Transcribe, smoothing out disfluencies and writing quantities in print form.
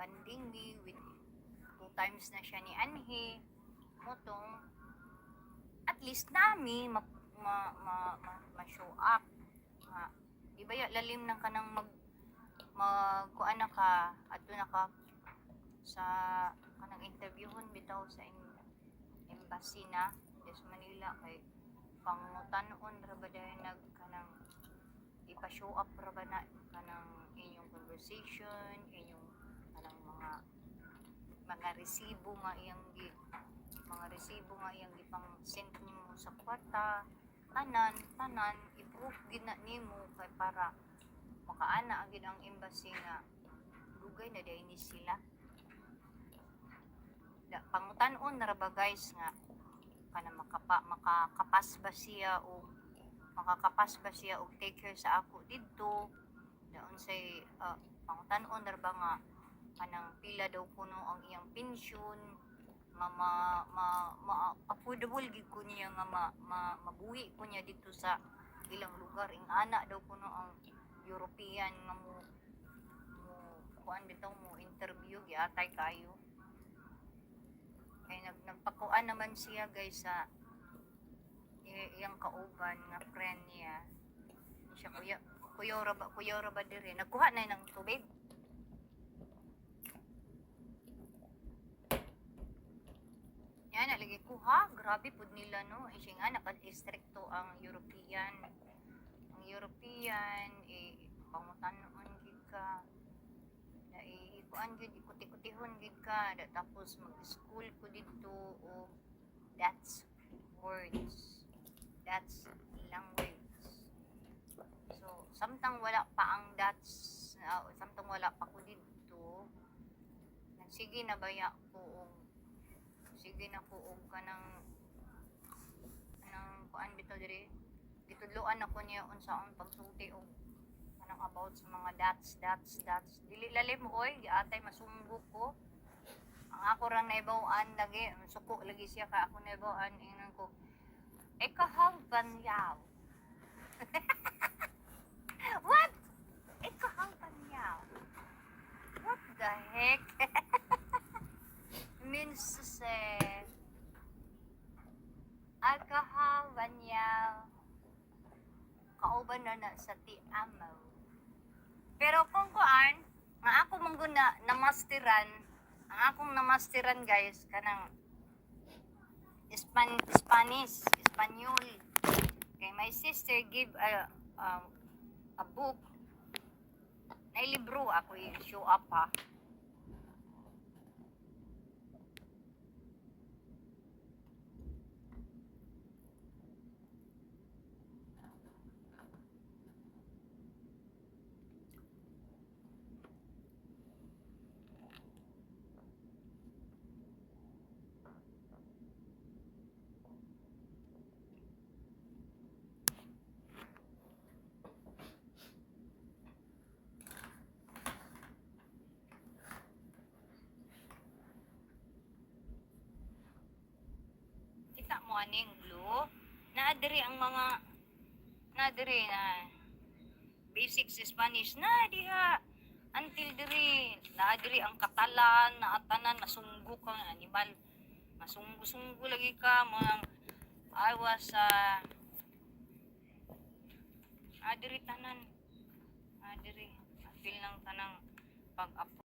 banding me with 2 times na siya ni Anhe motong at least nami ma-show up nga di ba lalim nang kanang kuan na ka adto na ka sa kanang interviewon bitaw sa embassy na des Manila kay pangutan-on ra ba dahil kanang ipa-show up ra ba na kanang inyong conversation, inyong kanang mga resibo nga iyang gipang send nimo sa kwarta tanan i-proof gid na nimo kay para makaana agid ang embassy nga dugay na day ni sila pangutan-on na ra ba guys nga kana makakapas ba siya o take care sa ako didto daon say pangutan-on ra ba nga kanang pila daw kuno ang iyang pensyon affordable gid ko niya nga mabuhi ko niya dito sa ilang lugar ing ana daw kuno ang European nga mo kuan bitaw mo interview giatay kayo kay nagpakuan naman siya guys sa iyang kauban nga friend niya siya kuya ra ba dire nagkuha na ng tubig. Yan, nalagay ko ha, grabe po nila no, ising nga nakadistrikto ang European, pangutan noon gid ka, ikuan gid, ikuti-kutihon gid ka, tapos mag-school ko dito, o that's words, that's language. So, samtang wala pa ang samtang wala pa ko dito, sige na baya ko, sige na ko og kanang kuan bitaw diri gitudloan ako niya unsaon pagsulti og kanang about sa mga dots dili lalim oy giatay masunggo ko ang ako ra naibaw-an lagi suko lagi siya ka ako naibaw-an ingnan ko ikahaban yaw what ikahaban yaw what the heck means to say alkahawan yaw kauban na sa tiamaw pero kung kuan nga ako mangguna namasteran ang akong namasteran guys kanang Espanyol kay my sister give a book na libro ako i-show up ha. Mo aning blue naadiri ang mga naadiri na basics Spanish na diha until diri naadiri ang Katalan na atanan masunggo ka animal masunggo lagi ka mga awas sa adiri tanan adiri until lang tanang pag